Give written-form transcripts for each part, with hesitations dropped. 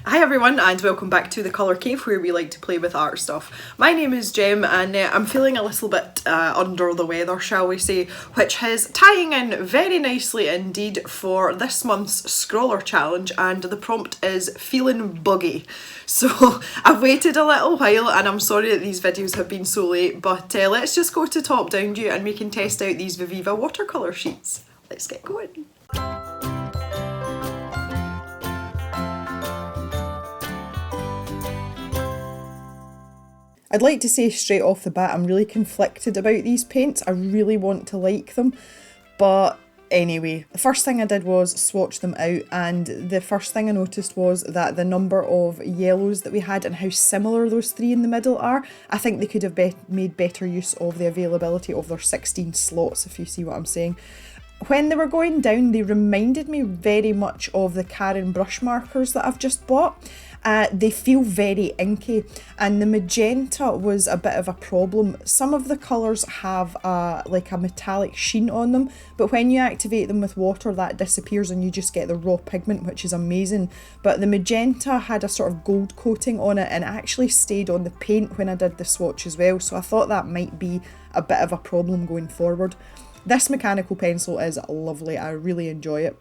Hi everyone and welcome back to the Colour Cave where we like to play with art stuff. My name is Jem and I'm feeling a little bit under the weather, shall we say, which is tying in very nicely indeed for this month's Scrawler Challenge, and the prompt is Feelin Buggy. So I've waited a little while and I'm sorry that these videos have been so late, but let's just go to Top Down View and we can test out these Viviva watercolour sheets. Let's get going. I'd like to say straight off the bat, I'm really conflicted about these paints. I really want to like them, but anyway, the first thing I did was swatch them out, and the first thing I noticed was that the number of yellows that we had and how similar those three in the middle are, I think they could have made better use of the availability of their 16 slots, if you see what I'm saying. When they were going down, they reminded me very much of the Karen brush markers that I've just bought. They feel very inky, and the magenta was a bit of a problem. Some of the colours have like a metallic sheen on them, but when you activate them with water that disappears and you just get the raw pigment, which is amazing. But the magenta had a sort of gold coating on it and it actually stayed on the paint when I did the swatch as well, so I thought that might be a bit of a problem going forward. This mechanical pencil is lovely, I really enjoy it.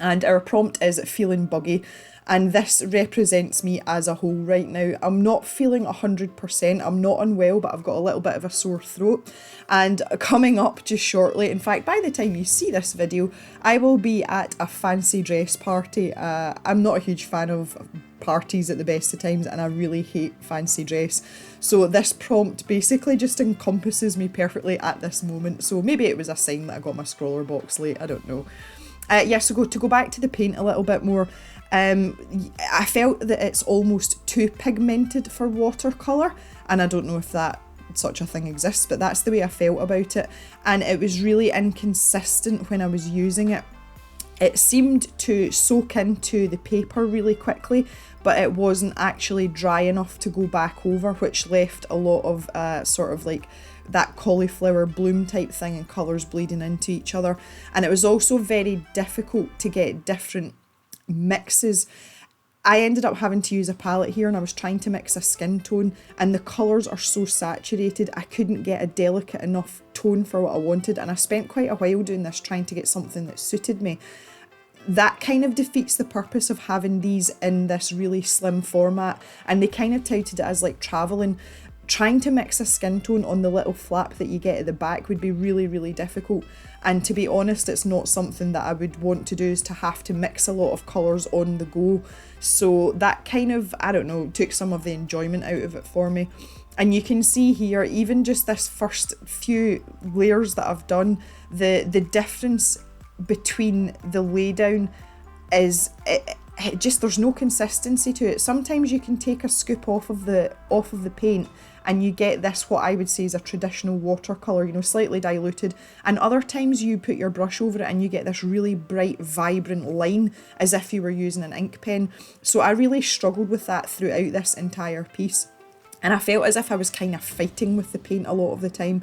And our prompt is Feelin Buggy, and this represents me as a whole right now. I'm not feeling 100%, I'm not unwell, but I've got a little bit of a sore throat. And coming up just shortly, in fact by the time you see this video, I will be at a fancy dress party. I'm not a huge fan of parties at the best of times and I really hate fancy dress. So this prompt basically just encompasses me perfectly at this moment. So maybe it was a sign that I got my Scrawlrbox late, I don't know. So to go back to the paint a little bit more, I felt that it's almost too pigmented for watercolour, and I don't know if that such a thing exists, but that's the way I felt about it, and it was really inconsistent when I was using it. It seemed to soak into the paper really quickly, but it wasn't actually dry enough to go back over, which left a lot of sort of like that cauliflower bloom type thing and colours bleeding into each other. And it was also very difficult to get different mixes. I ended up having to use a palette here and I was trying to mix a skin tone, and the colours are so saturated I couldn't get a delicate enough tone for what I wanted, and I spent quite a while doing this trying to get something that suited me. That kind of defeats the purpose of having these in this really slim format, and they kind of touted it as like travelling. Trying to mix a skin tone on the little flap that you get at the back would be really difficult, and to be honest it's not something that I would want to do, is to have to mix a lot of colours on the go. So that kind of, I don't know, took some of the enjoyment out of it for me. And you can see here, even just this first few layers that I've done, the difference between the laydown is it just, there's no consistency to it. Sometimes you can take a scoop off of the paint and you get this, what I would say is a traditional watercolour, you know, slightly diluted, and other times you put your brush over it and you get this really bright vibrant line as if you were using an ink pen. So I really struggled with that throughout this entire piece, and I felt as if I was kind of fighting with the paint a lot of the time.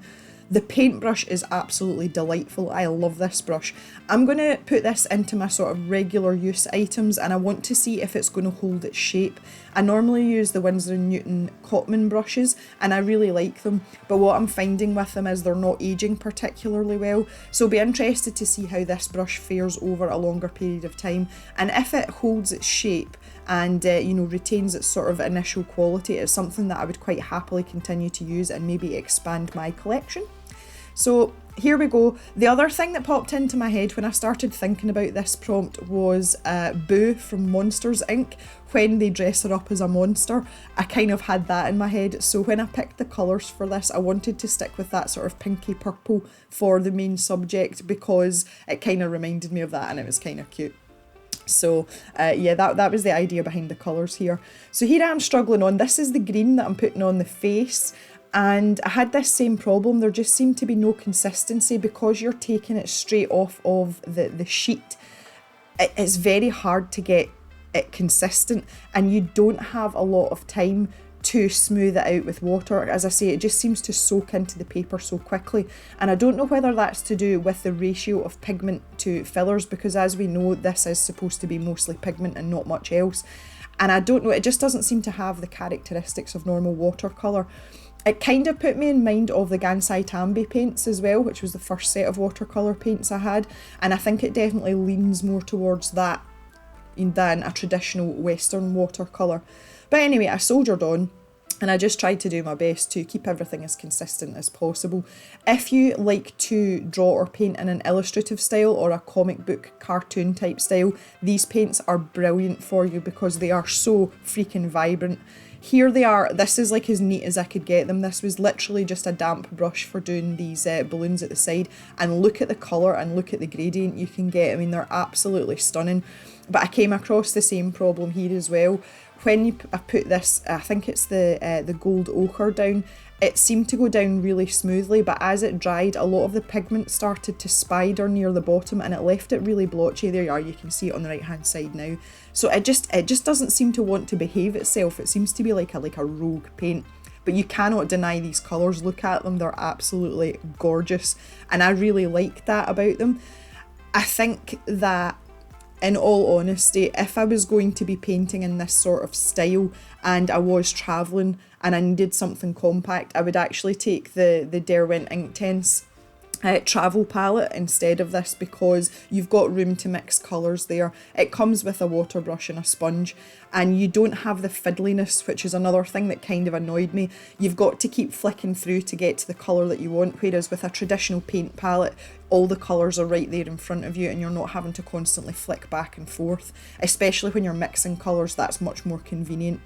The paintbrush is absolutely delightful. I love this brush. I'm going to put this into my sort of regular use items and I want to see if it's going to hold its shape. I normally use the Winsor & Newton Cotman brushes and I really like them, but what I'm finding with them is they're not aging particularly well. So I'll be interested to see how this brush fares over a longer period of time, and if it holds its shape and you know, retains its sort of initial quality, it's something that I would quite happily continue to use and maybe expand my collection. So here we go. The other thing that popped into my head when I started thinking about this prompt was Boo from Monsters Inc. When they dress her up as a monster, I kind of had that in my head. So when I picked the colours for this, I wanted to stick with that sort of pinky purple for the main subject because it kind of reminded me of that and it was kind of cute. So yeah, that was the idea behind the colours here. So here I am struggling on. This is the green that I'm putting on the face. And I had this same problem, there just seemed to be no consistency because you're taking it straight off of the sheet. It's very hard to get it consistent and you don't have a lot of time to smooth it out with water. As I say, it just seems to soak into the paper so quickly, and I don't know whether that's to do with the ratio of pigment to fillers, because as we know this is supposed to be mostly pigment and not much else. and I don't know, it just doesn't seem to have the characteristics of normal watercolour. It kind of put me in mind of the Gansai Tambi paints as well, which was the first set of watercolour paints I had, and I think it definitely leans more towards that than a traditional Western watercolour. But anyway, I soldiered on, and I just tried to do my best to keep everything as consistent as possible. If you like to draw or paint in an illustrative style or a comic book cartoon type style, these paints are brilliant for you because they are so freaking vibrant. Here they are. This is like as neat as I could get them. This was literally just a damp brush for doing these balloons at the side, and look at the colour and look at the gradient you can get. I mean, they're absolutely stunning. But I came across the same problem here as well. When I put this, I think it's the gold ochre down, it seemed to go down really smoothly, but as it dried, a lot of the pigment started to spider near the bottom and it left it really blotchy. There you are, you can see it on the right hand side now. So it just doesn't seem to want to behave itself. It seems to be like a rogue paint. But you cannot deny these colours. Look at them, they're absolutely gorgeous. And I really like that about them. I think that, in all honesty, if I was going to be painting in this sort of style and I was travelling and I needed something compact, I would actually take the Derwent Inktense travel palette instead of this, because you've got room to mix colours there. It comes with a water brush and a sponge, and you don't have the fiddliness, which is another thing that kind of annoyed me. You've got to keep flicking through to get to the colour that you want, whereas with a traditional paint palette, all the colours are right there in front of you and you're not having to constantly flick back and forth. Especially when you're mixing colours, that's much more convenient.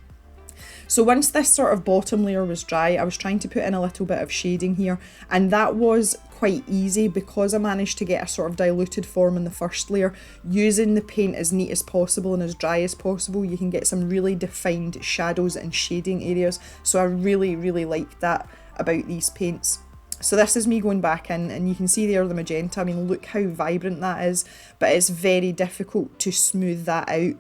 So once this sort of bottom layer was dry, I was trying to put in a little bit of shading here, and that was quite easy because I managed to get a sort of diluted form in the first layer. Using the paint as neat as possible and as dry as possible, you can get some really defined shadows and shading areas. So I really, really like that about these paints. So this is me going back in, and you can see there the magenta. I mean, look how vibrant that is, but it's very difficult to smooth that out,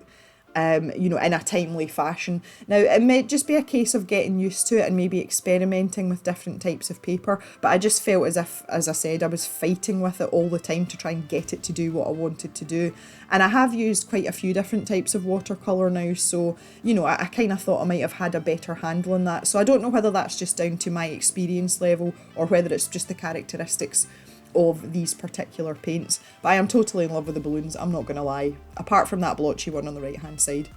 you know, in a timely fashion. Now, it may just be a case of getting used to it and maybe experimenting with different types of paper, but I just felt as if, as I said, I was fighting with it all the time to try and get it to do what I wanted to do. And I have used quite a few different types of watercolour now, so, you know, I kind of thought I might have had a better handle on that. So I don't know whether that's just down to my experience level or whether it's just the characteristics of these particular paints, but I am totally in love with the balloons, I'm not gonna lie, apart from that blotchy one on the right hand side.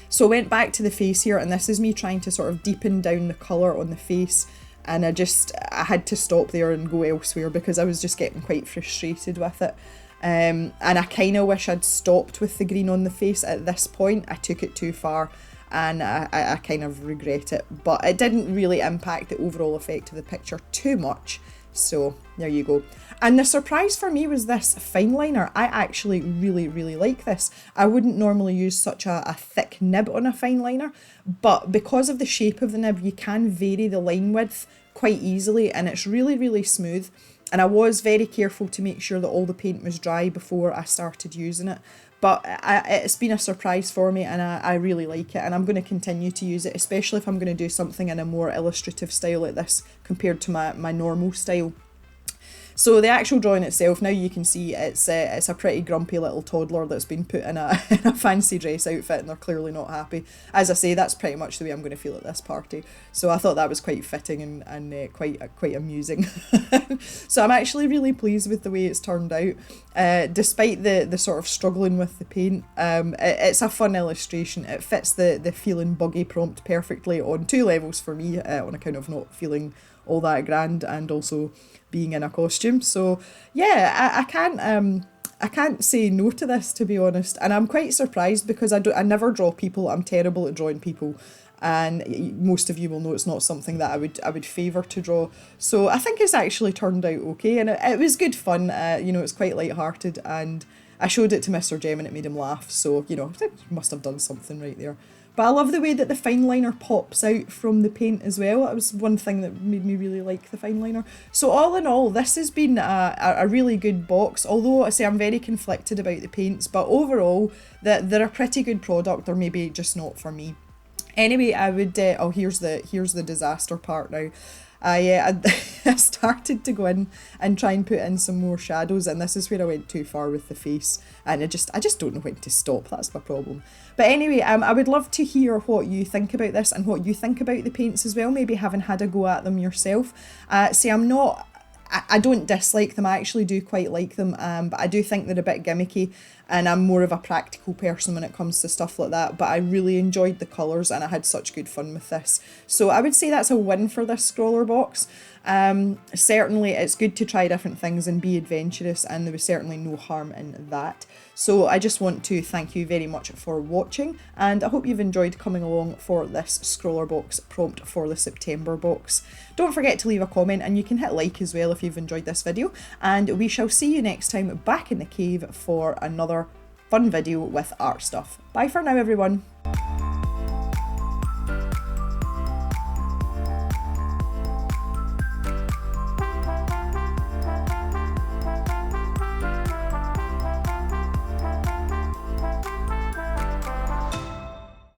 So I went back to the face here, and this is me trying to sort of deepen down the colour on the face, and I had to stop there and go elsewhere because I was just getting quite frustrated with it. And I kind of wish I'd stopped with the green on the face at this point. I took it too far and I kind of regret it, but it didn't really impact the overall effect of the picture too much. So there you go. And the surprise for me was this fine liner. I actually really, really like this. I wouldn't normally use such a thick nib on a fine liner, but because of the shape of the nib, you can vary the line width quite easily, and it's really, really smooth. And I was very careful to make sure that all the paint was dry before I started using it. But it's been a surprise for me, and I really like it, and I'm going to continue to use it, especially if I'm going to do something in a more illustrative style like this compared to my normal style. So the actual drawing itself, now you can see it's a pretty grumpy little toddler that's been put in a fancy dress outfit, and they're clearly not happy. As I say, that's pretty much the way I'm going to feel at this party. So I thought that was quite fitting and quite amusing. So I'm actually really pleased with the way it's turned out. Despite the sort of struggling with the paint, it's a fun illustration. It fits the Feelin Buggy prompt perfectly on two levels for me, on account of not feeling all that grand and also being in a costume. So yeah, I can't say no to this, to be honest, and I'm quite surprised because I never draw people. I'm terrible at drawing people, and most of you will know it's not something that I would favour to draw. So I think it's actually turned out okay, and it was good fun. You know, it's quite light-hearted, and I showed it to Mr. Jem and it made him laugh, so, you know, I must have done something right there. But I love the way that the fine liner pops out from the paint as well. That was one thing that made me really like the fine liner. So all in all, this has been a really good box, although I say I'm very conflicted about the paints, but overall they're a pretty good product, or maybe just not for me. Anyway, I would, oh, here's the disaster part now. I started to go in and try and put in some more shadows, and this is where I went too far with the face, and I just don't know when to stop. That's my problem. But anyway, I would love to hear what you think about this and what you think about the paints as well, maybe having had a go at them yourself. See, I don't dislike them, I actually do quite like them, but I do think they're a bit gimmicky, and I'm more of a practical person when it comes to stuff like that, but I really enjoyed the colours and I had such good fun with this. So I would say that's a win for this Scrawlrbox. Certainly it's good to try different things and be adventurous, and there was certainly no harm in that. So I just want to thank you very much for watching, and I hope you've enjoyed coming along for this Scrawlrbox prompt for the September box. Don't forget to leave a comment, and you can hit like as well if you've enjoyed this video, and we shall see you next time back in the cave for another fun video with art stuff. Bye for now, everyone.